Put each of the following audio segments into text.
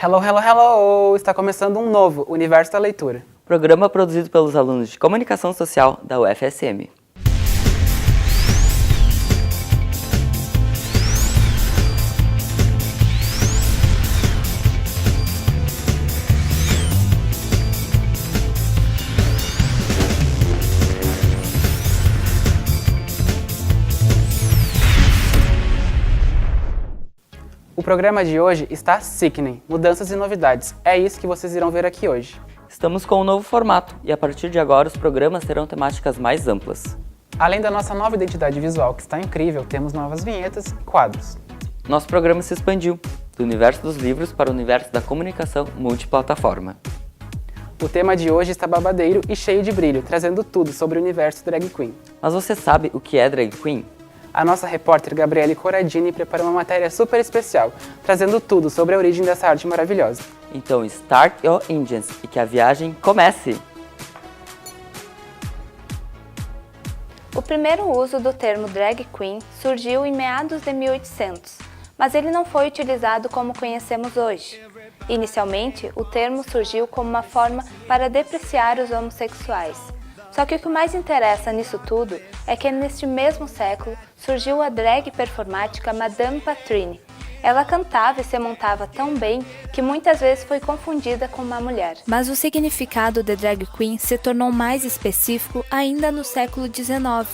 Hello, hello, hello! Está começando um novo Universo da Leitura. Programa produzido pelos alunos de Comunicação Social da UFSM. O programa de hoje está sickening, mudanças e novidades. É isso que vocês irão ver aqui hoje. Estamos com um novo formato e a partir de agora os programas terão temáticas mais amplas. Além da nossa nova identidade visual, que está incrível, temos novas vinhetas e quadros. Nosso programa se expandiu, do universo dos livros para o universo da comunicação multiplataforma. O tema de hoje está babadeiro e cheio de brilho, trazendo tudo sobre o universo drag queen. Mas você sabe o que é drag queen? A nossa repórter Gabriele Corradini preparou uma matéria super especial, trazendo tudo sobre a origem dessa arte maravilhosa. Então start your engines e que a viagem comece! O primeiro uso do termo drag queen surgiu em meados de 1800, mas ele não foi utilizado como conhecemos hoje. Inicialmente, o termo surgiu como uma forma para depreciar os homossexuais. Só que o que mais interessa nisso tudo é que neste mesmo século surgiu a drag performática Madame Patrine. Ela cantava e se montava tão bem que muitas vezes foi confundida com uma mulher. Mas o significado de drag queen se tornou mais específico ainda no século XIX.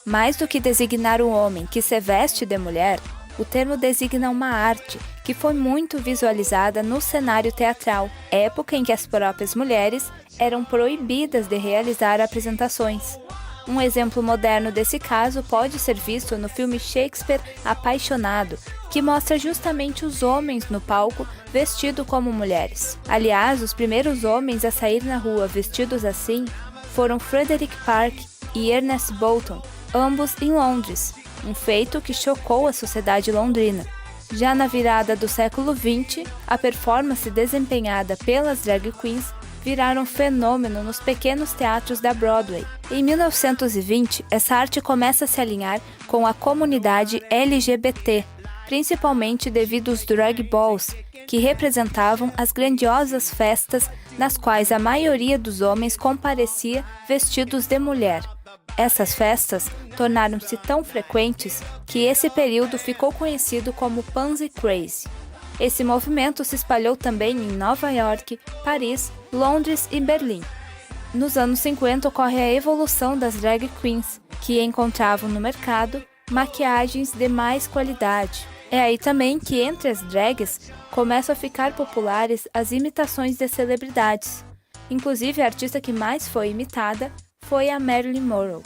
Mais do que designar um homem que se veste de mulher, o termo designa uma arte que foi muito visualizada no cenário teatral, época em que as próprias mulheres eram proibidas de realizar apresentações. Um exemplo moderno desse caso pode ser visto no filme Shakespeare Apaixonado, que mostra justamente os homens no palco vestidos como mulheres. Aliás, os primeiros homens a sair na rua vestidos assim foram Frederick Park e Ernest Bolton, ambos em Londres, um feito que chocou a sociedade londrina. Já na virada do século XX, a performance desempenhada pelas drag queens viraram fenômeno nos pequenos teatros da Broadway. Em 1920, essa arte começa a se alinhar com a comunidade LGBT, principalmente devido aos drag balls, que representavam as grandiosas festas nas quais a maioria dos homens comparecia vestidos de mulher. Essas festas tornaram-se tão frequentes que esse período ficou conhecido como Pansy Craze. Esse movimento se espalhou também em Nova York, Paris, Londres e Berlim. Nos anos 50 ocorre a evolução das drag queens, que encontravam no mercado maquiagens de mais qualidade. É aí também que entre as drags começam a ficar populares as imitações de celebridades. Inclusive a artista que mais foi imitada foi a Marilyn Monroe.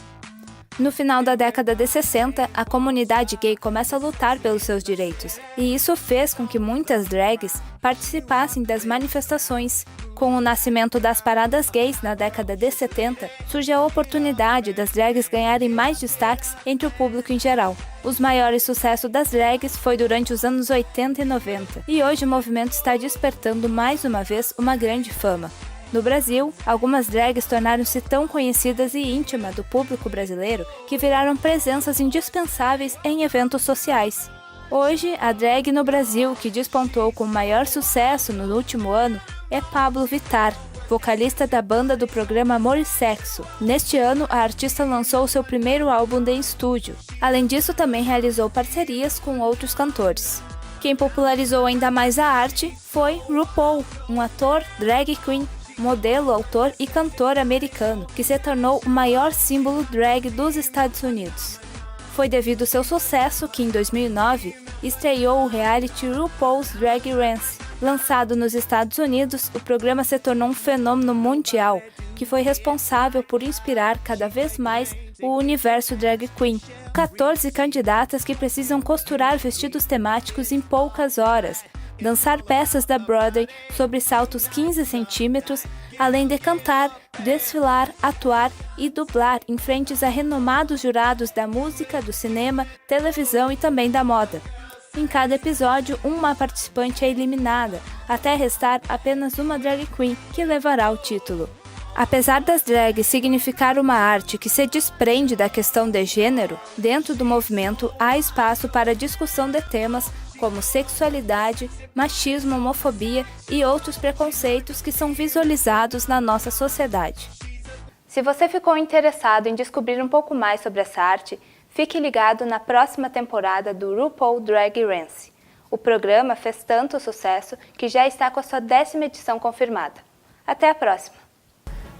No final da década de 60, a comunidade gay começa a lutar pelos seus direitos, e isso fez com que muitas drags participassem das manifestações. Com o nascimento das paradas gays na década de 70, surge a oportunidade das drags ganharem mais destaques entre o público em geral. Os maiores sucessos das drags foi durante os anos 80 e 90, e hoje o movimento está despertando mais uma vez uma grande fama. No Brasil, algumas drags tornaram-se tão conhecidas e íntimas do público brasileiro que viraram presenças indispensáveis em eventos sociais. Hoje, a drag no Brasil que despontou com maior sucesso no último ano é Pabllo Vittar, vocalista da banda do programa Amor e Sexo. Neste ano, a artista lançou seu primeiro álbum de estúdio. Além disso, também realizou parcerias com outros cantores. Quem popularizou ainda mais a arte foi RuPaul, um ator, drag queen, modelo, autor e cantor americano, que se tornou o maior símbolo drag dos Estados Unidos. Foi devido ao seu sucesso que, em 2009, estreou o reality RuPaul's Drag Race. Lançado nos Estados Unidos, o programa se tornou um fenômeno mundial, que foi responsável por inspirar cada vez mais o universo drag queen. 14 candidatas que precisam costurar vestidos temáticos em poucas horas, dançar peças da Broadway sobre saltos 15 centímetros, além de cantar, desfilar, atuar e dublar em frentes a renomados jurados da música, do cinema, televisão e também da moda. Em cada episódio, uma participante é eliminada, até restar apenas uma drag queen que levará o título. Apesar das drags significar uma arte que se desprende da questão de gênero, dentro do movimento há espaço para discussão de temas como sexualidade, machismo, homofobia e outros preconceitos que são visualizados na nossa sociedade. Se você ficou interessado em descobrir um pouco mais sobre essa arte, fique ligado na próxima temporada do RuPaul Drag Race. O programa fez tanto sucesso que já está com a sua 10ª edição confirmada. Até a próxima!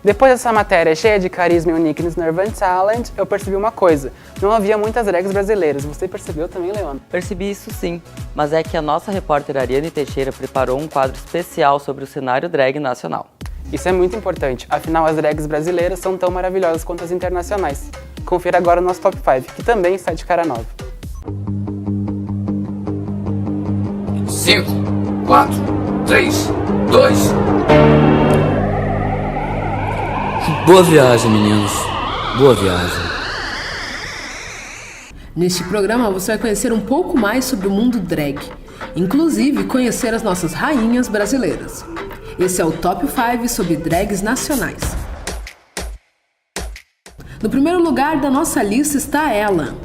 Depois dessa matéria cheia de carisma e uniqueness no Urban Talent, eu percebi uma coisa. Não havia muitas drags brasileiras. Você percebeu também, Leona? Percebi isso sim, mas é que a nossa repórter Ariane Teixeira preparou um quadro especial sobre o cenário drag nacional. Isso é muito importante, afinal as drags brasileiras são tão maravilhosas quanto as internacionais. Confira agora o nosso Top 5, que também está de cara nova. 5, 4, 3, 2... Boa viagem, meninos. Boa viagem. Neste programa você vai conhecer um pouco mais sobre o mundo drag, inclusive conhecer as nossas rainhas brasileiras. Esse é o Top 5 sobre drags nacionais. No primeiro lugar da nossa lista está ela.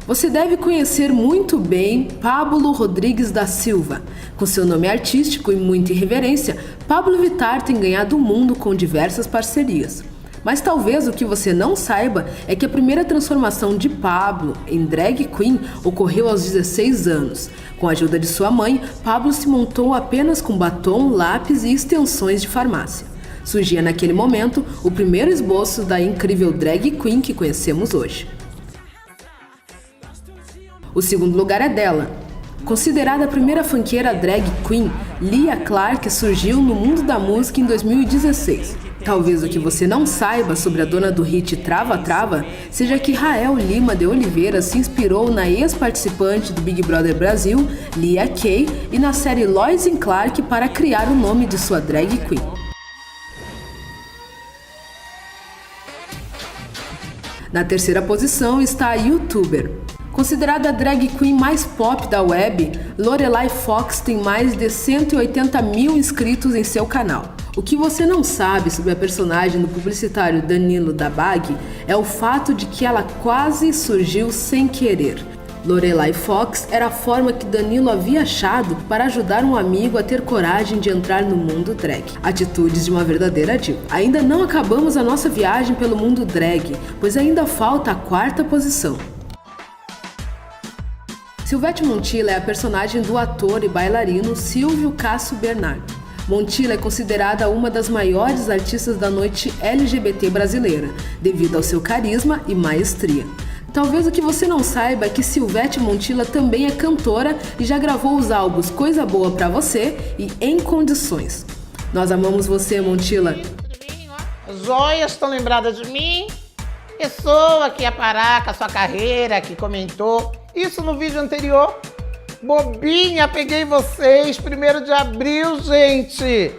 Você deve conhecer muito bem Pablo Rodrigues da Silva. Com seu nome artístico e muita irreverência, Pablo Vittar tem ganhado o mundo com diversas parcerias. Mas talvez o que você não saiba é que a primeira transformação de Pablo em drag queen ocorreu aos 16 anos. Com a ajuda de sua mãe, Pablo se montou apenas com batom, lápis e extensões de farmácia. Surgia naquele momento o primeiro esboço da incrível drag queen que conhecemos hoje. O segundo lugar é dela. Considerada a primeira funkeira drag queen, Lia Clark surgiu no mundo da música em 2016. Talvez o que você não saiba sobre a dona do hit Trava Trava seja que Rael Lima de Oliveira se inspirou na ex-participante do Big Brother Brasil, Lia Kay, e na série Lois & Clark para criar o nome de sua drag queen. Na terceira posição está a YouTuber. Considerada a drag queen mais pop da web, Lorelai Fox tem mais de 180 mil inscritos em seu canal. O que você não sabe sobre a personagem do publicitário Danilo da Bag é o fato de que ela quase surgiu sem querer. Lorelai Fox era a forma que Danilo havia achado para ajudar um amigo a ter coragem de entrar no mundo drag. Atitudes de uma verdadeira diva. Ainda não acabamos a nossa viagem pelo mundo drag, pois ainda falta a quarta posição. Silvete Montilla é a personagem do ator e bailarino Silvio Cássio Bernardo. Montilla é considerada uma das maiores artistas da noite LGBT brasileira, devido ao seu carisma e maestria. Talvez o que você não saiba é que Silvete Montilla também é cantora e já gravou os álbuns Coisa Boa Pra Você e Em Condições. Nós amamos você, Montilla. As joias estão lembradas de mim? Pessoa que ia parar com a sua carreira, que comentou isso no vídeo anterior. Bobinha, peguei vocês, 1º de abril, gente.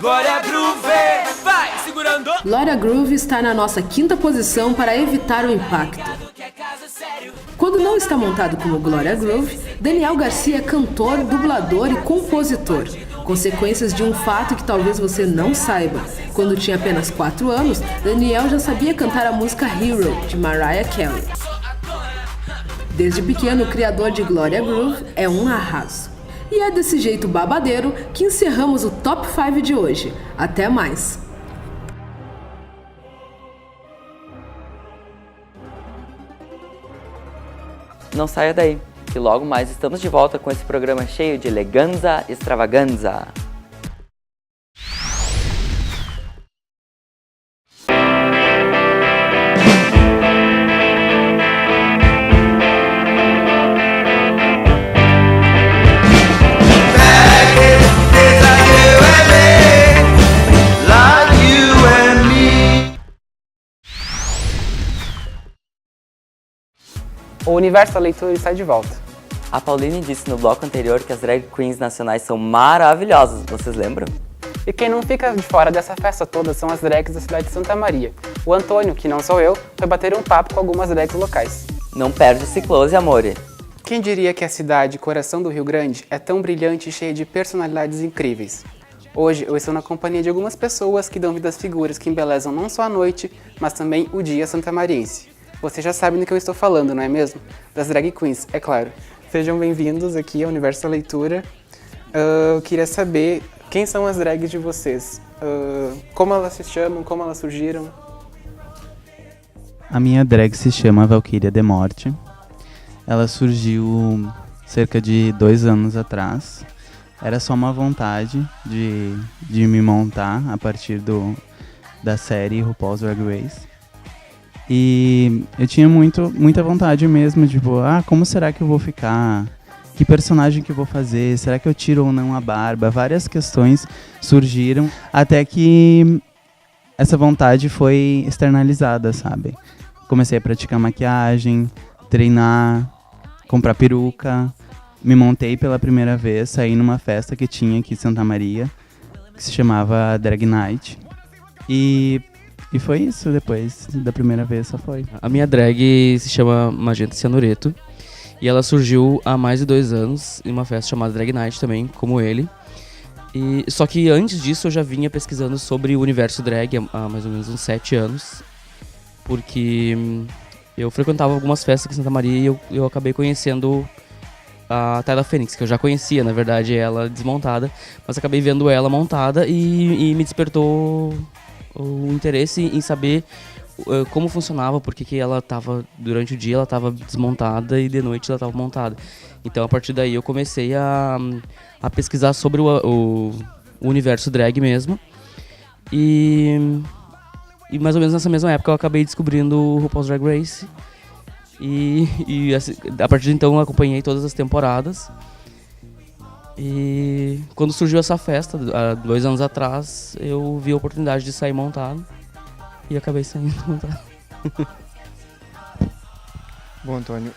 Glória Groove, vai, segurando. Glória Groove está na nossa 5ª posição para evitar o impacto. Quando não está montado como Glória Groove, Daniel Garcia é cantor, dublador e compositor. Consequências de um fato que talvez você não saiba. Quando tinha apenas 4 anos, Daniel já sabia cantar a música Hero, de Mariah Carey. Desde pequeno, o criador de Glória Groove é um arraso. E é desse jeito babadeiro que encerramos o Top 5 de hoje. Até mais! Não saia daí, que logo mais estamos de volta com esse programa cheio de eleganza e extravaganza. O universo da leitura está de volta. A Pauline disse no bloco anterior que as drag queens nacionais são maravilhosas, vocês lembram? E quem não fica de fora dessa festa toda são as drags da cidade de Santa Maria. O Antônio, que não sou eu, foi bater um papo com algumas drags locais. Não perde esse close, amore. Quem diria que a cidade, coração do Rio Grande, é tão brilhante e cheia de personalidades incríveis? Hoje eu estou na companhia de algumas pessoas que dão vida às figuras que embelezam não só a noite, mas também o dia santamariense. Você já sabe do que eu estou falando, não é mesmo? Das drag queens, é claro. Sejam bem-vindos aqui ao Universo da Leitura. Eu queria saber quem são as drags de vocês. Como elas se chamam, como elas surgiram. A minha drag se chama Valkyria de Morte. Ela surgiu cerca de 2 anos atrás. Era só uma vontade de me montar a partir da série RuPaul's Drag Race. E eu tinha muita vontade mesmo, tipo, como será que eu vou ficar? Que personagem que eu vou fazer? Será que eu tiro ou não a barba? Várias questões surgiram até que essa vontade foi externalizada, sabe? Comecei a praticar maquiagem, treinar, comprar peruca. Me montei pela primeira vez, saí numa festa que tinha aqui em Santa Maria, que se chamava Drag Night. E foi isso, depois da primeira vez só foi. A minha drag se chama Magenta Cianureto e ela surgiu há mais de 2 anos em uma festa chamada Drag Night também, como ele. Só que antes disso eu já vinha pesquisando sobre o universo drag há mais ou menos uns 7 anos, porque eu frequentava algumas festas aqui em Santa Maria e eu acabei conhecendo a Tyla Fênix, que eu já conhecia, na verdade, ela desmontada, mas acabei vendo ela montada e me despertou o interesse em saber como funcionava, porque que ela tava, durante o dia ela estava desmontada e de noite ela estava montada. Então a partir daí eu comecei a pesquisar sobre o universo drag mesmo. E mais ou menos nessa mesma época eu acabei descobrindo o RuPaul's Drag Race. E assim, a partir de então eu acompanhei todas as temporadas. E quando surgiu essa festa, há 2 anos atrás, eu vi a oportunidade de sair montado e acabei saindo montado. Bom, Antônio,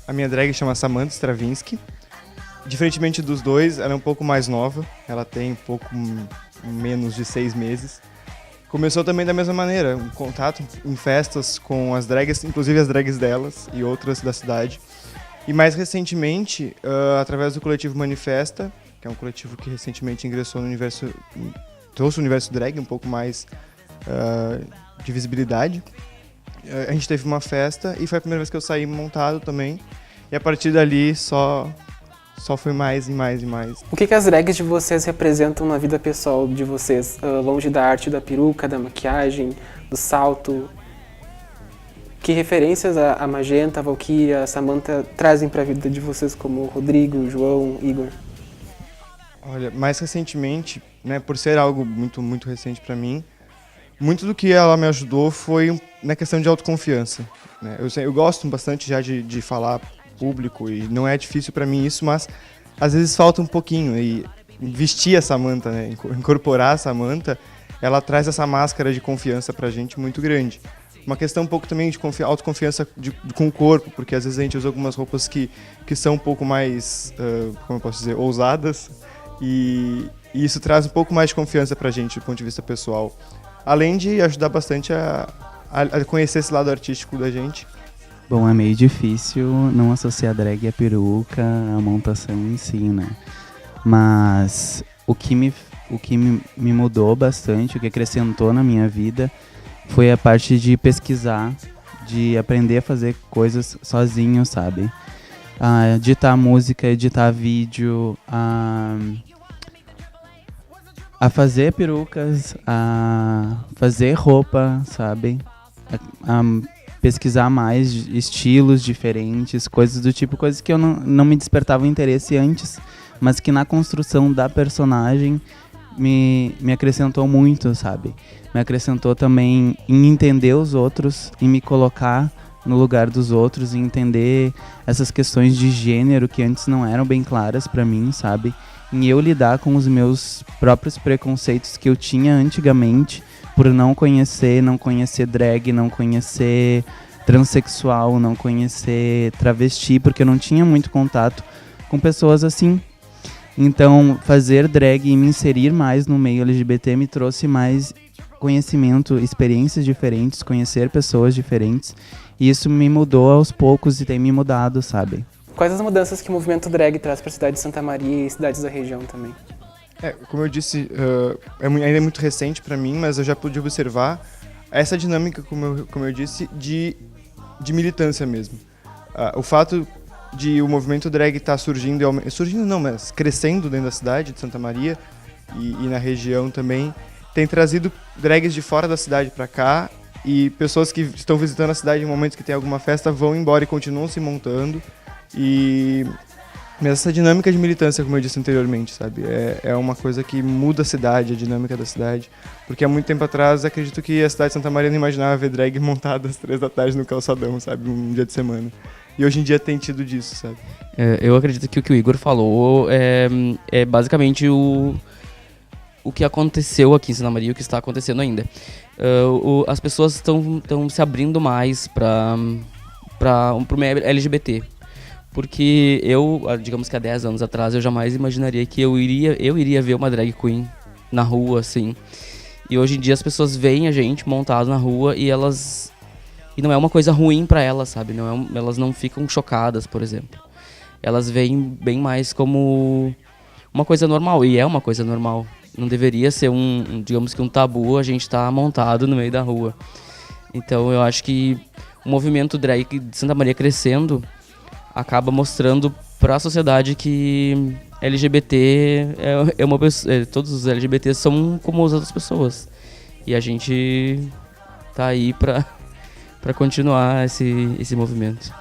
a minha drag chama Samantha Stravinsky. Diferentemente dos dois, ela é um pouco mais nova, ela tem um pouco menos de 6 meses. Começou também da mesma maneira, um contato em festas com as drags, inclusive as drags delas e outras da cidade. E mais recentemente, através do coletivo Manifesta, que é um coletivo que recentemente ingressou no universo, trouxe o universo drag um pouco mais de visibilidade. A gente teve uma festa e foi a primeira vez que eu saí montado também. E a partir dali só foi mais e mais e mais. O que as drags de vocês representam na vida pessoal de vocês? Longe da arte da peruca, da maquiagem, do salto? Que referências a Magenta, a Valkyria, a Samantha trazem para a vida de vocês, como Rodrigo, João, Igor? Olha, mais recentemente, né, por ser algo muito, muito recente para mim, muito do que ela me ajudou foi na questão de autoconfiança. Né? Eu gosto bastante já de falar público e não é difícil para mim isso, mas às vezes falta um pouquinho. E vestir a Samantha, né, incorporar a Samantha, ela traz essa máscara de confiança pra gente muito grande. Uma questão um pouco também de autoconfiança com o corpo, porque às vezes a gente usa algumas roupas que são um pouco mais, como eu posso dizer, ousadas, e isso traz um pouco mais de confiança pra gente do ponto de vista pessoal. Além de ajudar bastante a conhecer esse lado artístico da gente. Bom, é meio difícil não associar drag à peruca, à montação em si, né? Mas o que me mudou bastante, o que acrescentou na minha vida, foi a parte de pesquisar, de aprender a fazer coisas sozinho, sabe? Editar música, editar vídeo, a fazer perucas, a fazer roupa, sabe? A pesquisar mais estilos diferentes, coisas do tipo, coisas que eu não me despertavam interesse antes, mas que na construção da personagem me acrescentou muito, sabe? Me acrescentou também em entender os outros, em me colocar no lugar dos outros, em entender essas questões de gênero que antes não eram bem claras pra mim, sabe? Em eu lidar com os meus próprios preconceitos que eu tinha antigamente, por não conhecer drag, não conhecer transexual, não conhecer travesti, porque eu não tinha muito contato com pessoas assim. Então, fazer drag e me inserir mais no meio LGBT me trouxe mais conhecimento, experiências diferentes, conhecer pessoas diferentes. E isso me mudou aos poucos e tem me mudado, sabe? Quais as mudanças que o movimento drag traz para a cidade de Santa Maria e cidades da região também? Como eu disse, ainda é muito recente para mim, mas eu já pude observar essa dinâmica, como eu disse, de de militância mesmo. O fato de o movimento drag estar surgindo não, mas crescendo dentro da cidade de Santa Maria e na região também, tem trazido drags de fora da cidade para cá, e pessoas que estão visitando a cidade em momentos que tem alguma festa vão embora e continuam se montando. Mas essa dinâmica de militância, como eu disse anteriormente, sabe? É uma coisa que muda a cidade, a dinâmica da cidade. Porque há muito tempo atrás, acredito que a cidade de Santa Maria não imaginava ver drag montada às 3 da tarde no calçadão, sabe? Um dia de semana. E hoje em dia tem tido disso, sabe? Eu acredito que o que o Igor falou é basicamente o que aconteceu aqui em Santa Maria e o que está acontecendo ainda. As pessoas estão se abrindo mais para o meio LGBT. Porque digamos que há 10 anos atrás, eu jamais imaginaria que eu iria ver uma drag queen na rua, assim. E hoje em dia as pessoas veem a gente montado na rua e não é uma coisa ruim pra elas, sabe? Elas não ficam chocadas, por exemplo. Elas veem bem mais como uma coisa normal, e é uma coisa normal. Não deveria ser digamos que um tabu a gente estar montado no meio da rua. Então eu acho que o movimento drag de Santa Maria crescendo acaba mostrando para a sociedade que LGBT é uma pessoa, todos os LGBTs são como as outras pessoas. E a gente tá aí para continuar esse movimento.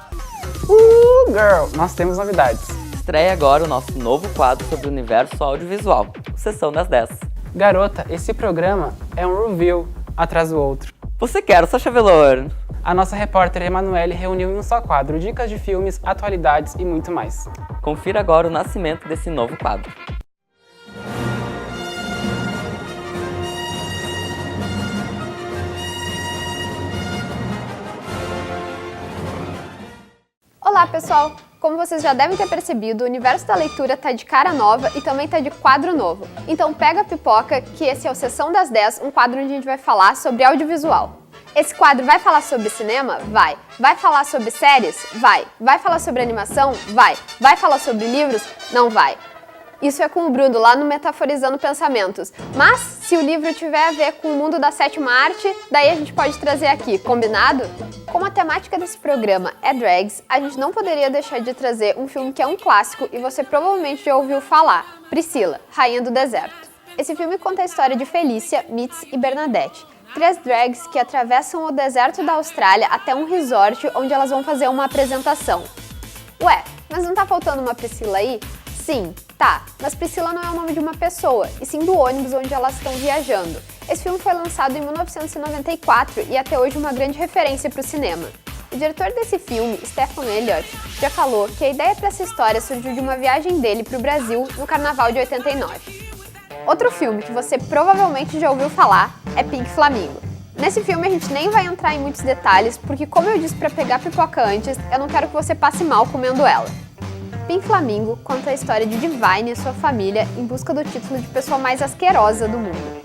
Girl, nós temos novidades. Estreia agora o nosso novo quadro sobre o universo audiovisual, o Sessão das 10. Garota, esse programa é um review atrás do outro. Você quer, Sacha Velour? A nossa repórter Emanuele reuniu em um só quadro dicas de filmes, atualidades e muito mais. Confira agora o nascimento desse novo quadro. Olá, pessoal! Como vocês já devem ter percebido, o universo da leitura tá de cara nova e também tá de quadro novo. Então pega a pipoca, que esse é o Sessão das 10, um quadro onde a gente vai falar sobre audiovisual. Esse quadro vai falar sobre cinema? Vai. Vai falar sobre séries? Vai. Vai falar sobre animação? Vai. Vai falar sobre livros? Não vai. Isso é com o Bruno, lá no Metaforizando Pensamentos. Mas, se o livro tiver a ver com o mundo da sétima arte, daí a gente pode trazer aqui, combinado? Como a temática desse programa é drags, a gente não poderia deixar de trazer um filme que é um clássico e você provavelmente já ouviu falar, Priscila, Rainha do Deserto. Esse filme conta a história de Felícia, Mitz e Bernadette, 3 drags que atravessam o deserto da Austrália até um resort onde elas vão fazer uma apresentação. Ué, mas não tá faltando uma Priscila aí? Sim, tá, mas Priscila não é o nome de uma pessoa, e sim do ônibus onde elas estão viajando. Esse filme foi lançado em 1994 e até hoje uma grande referência para o cinema. O diretor desse filme, Stephen Elliott, já falou que a ideia para essa história surgiu de uma viagem dele para o Brasil no Carnaval de 89. Outro filme que você provavelmente já ouviu falar é Pink Flamingo. Nesse filme a gente nem vai entrar em muitos detalhes, porque como eu disse para pegar pipoca antes, eu não quero que você passe mal comendo ela. Pink Flamingo conta a história de Divine e sua família em busca do título de pessoa mais asquerosa do mundo.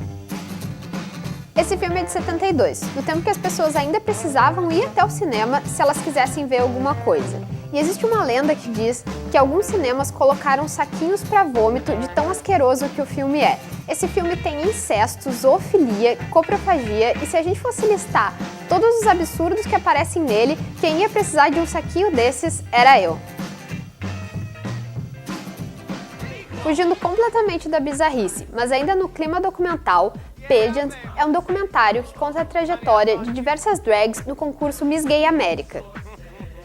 Esse filme é de 72, no tempo que as pessoas ainda precisavam ir até o cinema se elas quisessem ver alguma coisa. E existe uma lenda que diz que alguns cinemas colocaram saquinhos para vômito de tão asqueroso que o filme é. Esse filme tem incesto, zoofilia, coprofagia, e se a gente fosse listar todos os absurdos que aparecem nele, quem ia precisar de um saquinho desses era eu. Fugindo completamente da bizarrice, mas ainda no clima documental, Pageant é um documentário que conta a trajetória de diversas drags no concurso Miss Gay América.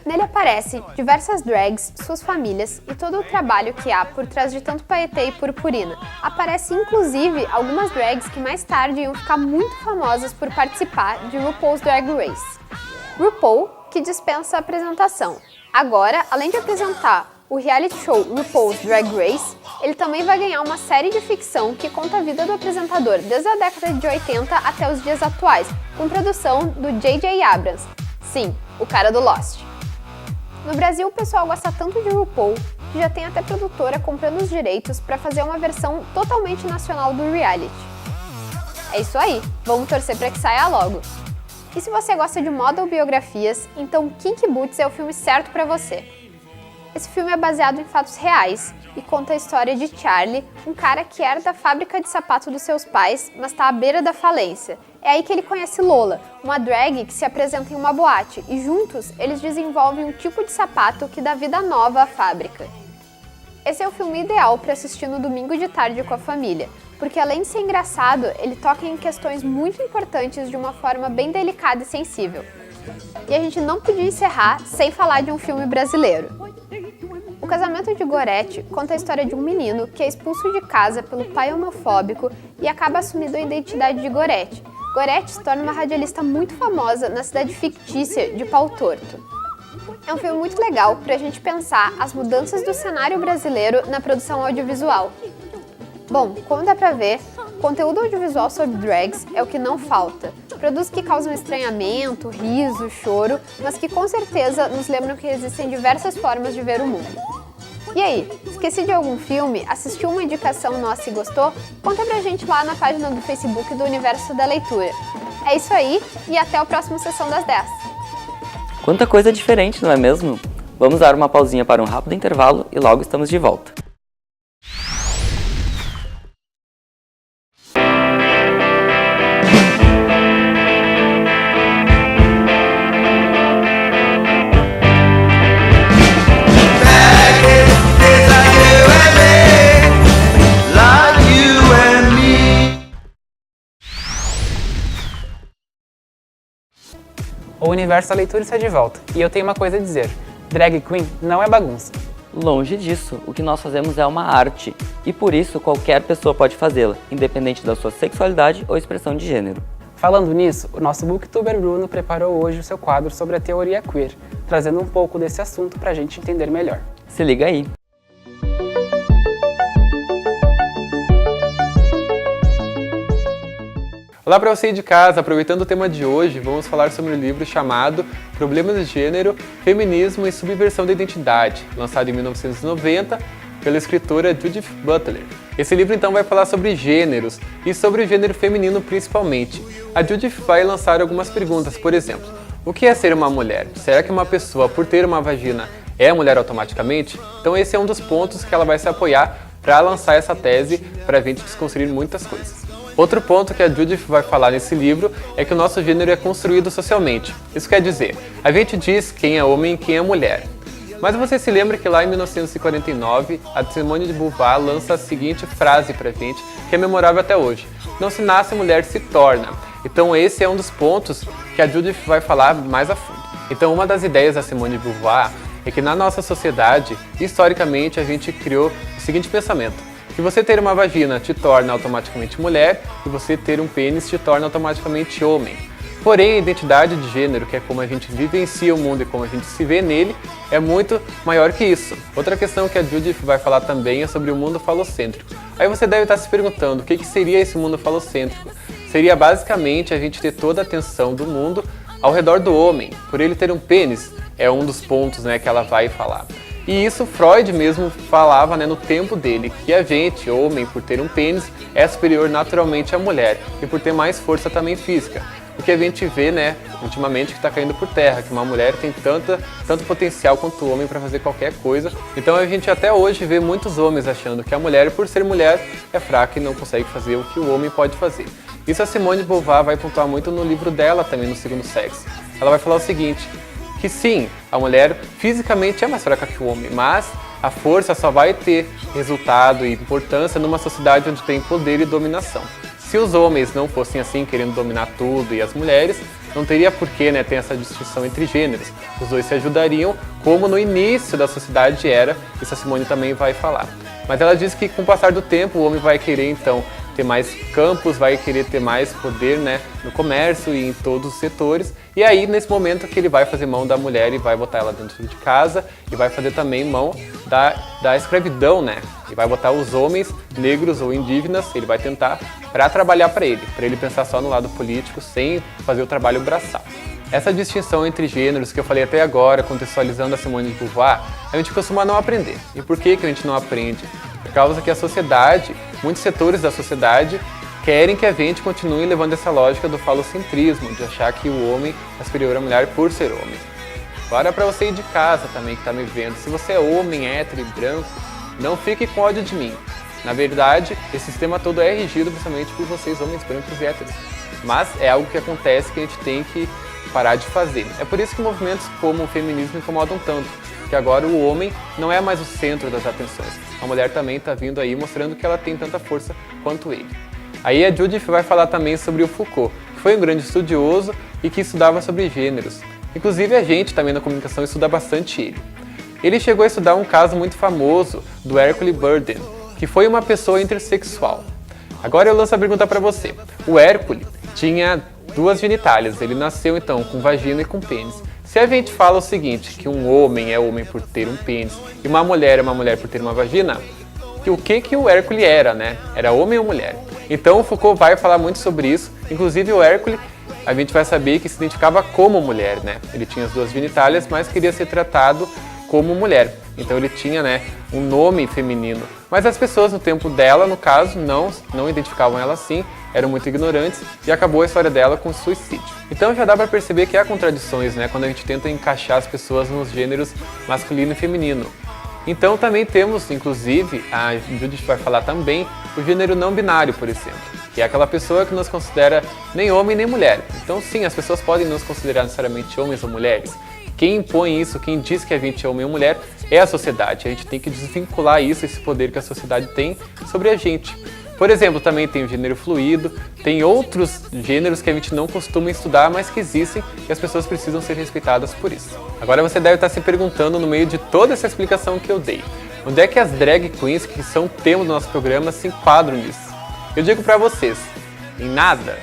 Nele aparece diversas drags, suas famílias e todo o trabalho que há por trás de tanto paetê e purpurina. Aparece inclusive algumas drags que mais tarde iam ficar muito famosas por participar de RuPaul's Drag Race. RuPaul, que dispensa a apresentação. Agora, além de apresentar o reality show RuPaul's Drag Race, ele também vai ganhar uma série de ficção que conta a vida do apresentador desde a década de 80 até os dias atuais, com produção do J.J. Abrams. Sim, o cara do Lost. No Brasil, o pessoal gosta tanto de RuPaul que já tem até produtora comprando os direitos para fazer uma versão totalmente nacional do reality. É isso aí, vamos torcer para que saia logo. E se você gosta de moda ou biografias, então Kinky Boots é o filme certo para você. Esse filme é baseado em fatos reais e conta a história de Charlie, um cara que herda a fábrica de sapato dos seus pais, mas está à beira da falência. É aí que ele conhece Lola, uma drag que se apresenta em uma boate, e juntos eles desenvolvem um tipo de sapato que dá vida nova à fábrica. Esse é o filme ideal para assistir no domingo de tarde com a família, porque além de ser engraçado, ele toca em questões muito importantes de uma forma bem delicada e sensível. E a gente não podia encerrar sem falar de um filme brasileiro. O Casamento de Gorete conta a história de um menino que é expulso de casa pelo pai homofóbico e acaba assumindo a identidade de Gorete. Gorete se torna uma radialista muito famosa na cidade fictícia de Pau Torto. É um filme muito legal pra gente pensar as mudanças do cenário brasileiro na produção audiovisual. Bom, como dá pra ver, conteúdo audiovisual sobre drags é o que não falta. Produtos que causam estranhamento, riso, choro, mas que com certeza nos lembram que existem diversas formas de ver o mundo. E aí, esqueci de algum filme? Assistiu uma indicação nossa e gostou? Conta pra gente lá na página do Facebook do Universo da Leitura. É isso aí e até o próximo Sessão das 10. Quanta coisa diferente, não é mesmo? Vamos dar uma pausinha para um rápido intervalo e logo estamos de volta. O Universo da Leitura está de volta, e eu tenho uma coisa a dizer. Drag Queen não é bagunça. Longe disso, o que nós fazemos é uma arte, e por isso qualquer pessoa pode fazê-la, independente da sua sexualidade ou expressão de gênero. Falando nisso, o nosso booktuber Bruno preparou hoje o seu quadro sobre a teoria queer, trazendo um pouco desse assunto pra gente entender melhor. Se liga aí! Olá para você de casa, aproveitando o tema de hoje, vamos falar sobre um livro chamado Problemas de Gênero, Feminismo e Subversão da Identidade, lançado em 1990 pela escritora Judith Butler. Esse livro então vai falar sobre gêneros e sobre o gênero feminino principalmente. A Judith vai lançar algumas perguntas, por exemplo, o que é ser uma mulher? Será que uma pessoa, por ter uma vagina, é mulher automaticamente? Então esse é um dos pontos que ela vai se apoiar para lançar essa tese para a gente desconstruir muitas coisas. Outro ponto que a Judith vai falar nesse livro é que o nosso gênero é construído socialmente. Isso quer dizer, a gente diz quem é homem e quem é mulher. Mas você se lembra que lá em 1949, a Simone de Beauvoir lança a seguinte frase pra gente, que é memorável até hoje. Não se nasce, mulher se torna. Então esse é um dos pontos que a Judith vai falar mais a fundo. Então uma das ideias da Simone de Beauvoir é que na nossa sociedade, historicamente, a gente criou o seguinte pensamento. Que você ter uma vagina te torna automaticamente mulher e você ter um pênis te torna automaticamente homem. Porém, a identidade de gênero, que é como a gente vivencia o mundo e como a gente se vê nele, é muito maior que isso. Outra questão que a Judith vai falar também é sobre o mundo falocêntrico. Aí você deve estar se perguntando, o que seria esse mundo falocêntrico? Seria basicamente a gente ter toda a atenção do mundo ao redor do homem. Por ele ter um pênis, é um dos pontos, que ela vai falar. E isso Freud mesmo falava, no tempo dele, que a gente, homem, por ter um pênis, é superior naturalmente à mulher e por ter mais força também física. O que a gente vê, ultimamente, que está caindo por terra, que uma mulher tem tanto potencial quanto o homem para fazer qualquer coisa. Então a gente até hoje vê muitos homens achando que a mulher, por ser mulher, é fraca e não consegue fazer o que o homem pode fazer. Isso a Simone de Beauvoir vai pontuar muito no livro dela também, no Segundo Sexo. Ela vai falar o seguinte, que sim, a mulher fisicamente é mais fraca que o homem, mas a força só vai ter resultado e importância numa sociedade onde tem poder e dominação. Se os homens não fossem assim, querendo dominar tudo, e as mulheres, não teria por que ter essa distinção entre gêneros. Os dois se ajudariam, como no início da sociedade era, isso a Simone também vai falar. Mas ela diz que com o passar do tempo, o homem vai querer então ter mais campos, vai querer ter mais poder no comércio e em todos os setores. E aí, nesse momento que ele vai fazer mão da mulher e vai botar ela dentro de casa e vai fazer também mão da escravidão, E vai botar os homens negros ou indígenas, ele vai tentar para trabalhar para ele pensar só no lado político sem fazer o trabalho braçal. Essa distinção entre gêneros que eu falei até agora, contextualizando a Simone de Beauvoir, a gente costuma não aprender. E por que a gente não aprende? Por causa que a sociedade, muitos setores da sociedade, querem que a gente continue levando essa lógica do falocentrismo, de achar que o homem é superior à mulher por ser homem. Agora para você ir de casa também que está me vendo, se você é homem, hétero e branco, não fique com ódio de mim. Na verdade, esse sistema todo é regido principalmente por vocês, homens brancos e héteros. Mas é algo que acontece que a gente tem que parar de fazer. É por isso que movimentos como o feminismo incomodam tanto, que agora o homem não é mais o centro das atenções. A mulher também está vindo aí mostrando que ela tem tanta força quanto ele. Aí a Judith vai falar também sobre o Foucault, que foi um grande estudioso e que estudava sobre gêneros. Inclusive a gente também na comunicação estuda bastante ele. Ele chegou a estudar um caso muito famoso do Hercule Burden, que foi uma pessoa intersexual. Agora eu lanço a pergunta para você. O Hércules tinha 2 genitálias, ele nasceu então com vagina e com pênis. Se a gente fala o seguinte, que um homem é homem por ter um pênis e uma mulher é uma mulher por ter uma vagina, o que o Hércules era, né? Era homem ou mulher? Então o Foucault vai falar muito sobre isso, inclusive o Hércules, a gente vai saber que se identificava como mulher, né? Ele tinha as 2 genitálias, mas queria ser tratado como mulher. Então ele tinha, né, um nome feminino. Mas as pessoas no tempo dela, no caso, não identificavam ela assim, eram muito ignorantes e acabou a história dela com suicídio. Então já dá para perceber que há contradições, né, quando a gente tenta encaixar as pessoas nos gêneros masculino e feminino. Então também temos, inclusive, a Judith vai falar também, o gênero não binário, por exemplo, que é aquela pessoa que nos considera nem homem nem mulher. Então sim, as pessoas podem nos considerar necessariamente homens ou mulheres. Quem impõe isso, quem diz que a gente é homem ou mulher, é a sociedade. A gente tem que desvincular isso, esse poder que a sociedade tem sobre a gente. Por exemplo, também tem o gênero fluido, tem outros gêneros que a gente não costuma estudar, mas que existem e as pessoas precisam ser respeitadas por isso. Agora você deve estar se perguntando, no meio de toda essa explicação que eu dei, onde é que as drag queens, que são o tema do nosso programa, se enquadram nisso? Eu digo pra vocês, em nada.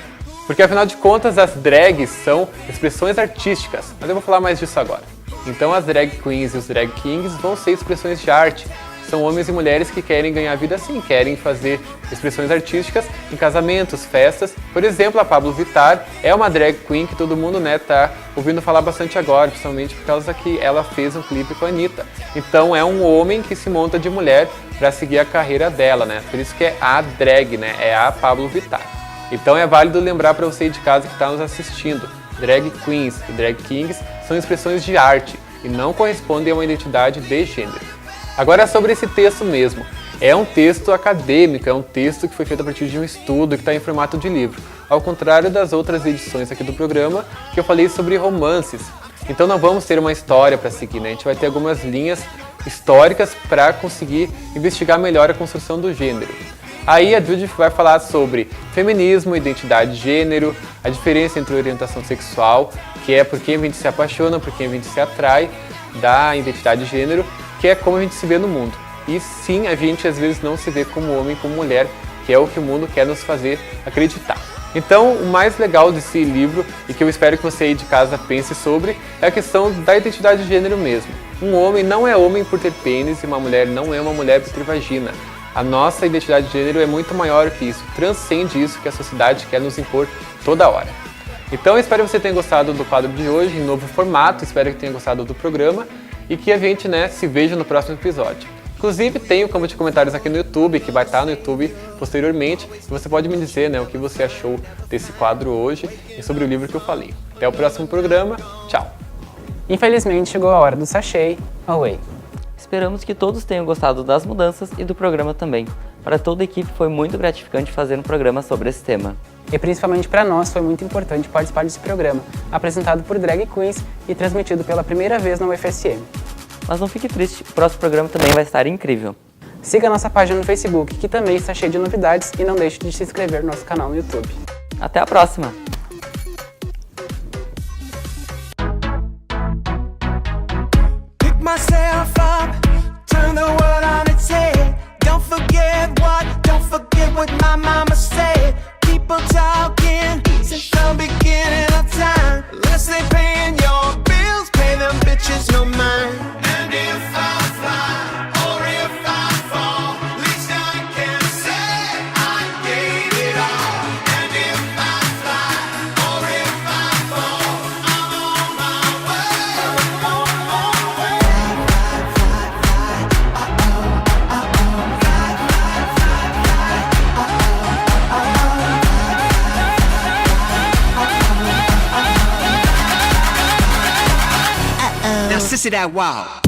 Porque afinal de contas as drags são expressões artísticas, mas eu vou falar mais disso agora. Então as drag queens e os drag kings vão ser expressões de arte. São homens e mulheres que querem ganhar vida assim, querem fazer expressões artísticas em casamentos, festas. Por exemplo, a Pabllo Vittar é uma drag queen que todo mundo, né, tá ouvindo falar bastante agora, principalmente por causa que ela fez um clipe com a Anitta. Então é um homem que se monta de mulher para seguir a carreira dela, né? Por isso que é a drag, né? É a Pabllo Vittar. Então é válido lembrar para você de casa que está nos assistindo, drag queens e drag kings são expressões de arte e não correspondem a uma identidade de gênero. Agora sobre esse texto mesmo, é um texto acadêmico, é um texto que foi feito a partir de um estudo que está em formato de livro, ao contrário das outras edições aqui do programa que eu falei sobre romances. Então não vamos ter uma história para seguir, né? A gente vai ter algumas linhas históricas para conseguir investigar melhor a construção do gênero. Aí a Judith vai falar sobre feminismo, identidade de gênero, a diferença entre orientação sexual, que é por quem a gente se apaixona, por quem a gente se atrai, da identidade de gênero, que é como a gente se vê no mundo. E sim, a gente às vezes não se vê como homem, como mulher, que é o que o mundo quer nos fazer acreditar. Então, o mais legal desse livro, e que eu espero que você aí de casa pense sobre, é a questão da identidade de gênero mesmo. Um homem não é homem por ter pênis e uma mulher não é uma mulher por ter vagina. A nossa identidade de gênero é muito maior que isso, transcende isso que a sociedade quer nos impor toda hora. Então eu espero que você tenha gostado do quadro de hoje, em novo formato, espero que tenha gostado do programa e que a gente, né, se veja no próximo episódio. Inclusive tem o campo de comentários aqui no YouTube, que vai estar no YouTube posteriormente, e você pode me dizer, né, o que você achou desse quadro hoje e sobre o livro que eu falei. Até o próximo programa, tchau! Infelizmente chegou a hora do sachê Away. Esperamos que todos tenham gostado das mudanças e do programa também. Para toda a equipe foi muito gratificante fazer um programa sobre esse tema. E principalmente para nós foi muito importante participar desse programa, apresentado por drag queens e transmitido pela primeira vez na UFSM. Mas não fique triste, o próximo programa também vai estar incrível. Siga a nossa página no Facebook, que também está cheia de novidades, e não deixe de se inscrever no nosso canal no YouTube. Até a próxima! Myself up, turn the world on its head. Don't forget what my mama said. People talking since the beginning of time. Unless they paying your bills, pay them bitches no mind. And if I fly or if I fall, at least I can say I gave it all. And if I fly or if I fall, I'm on my way. Sissy that wow.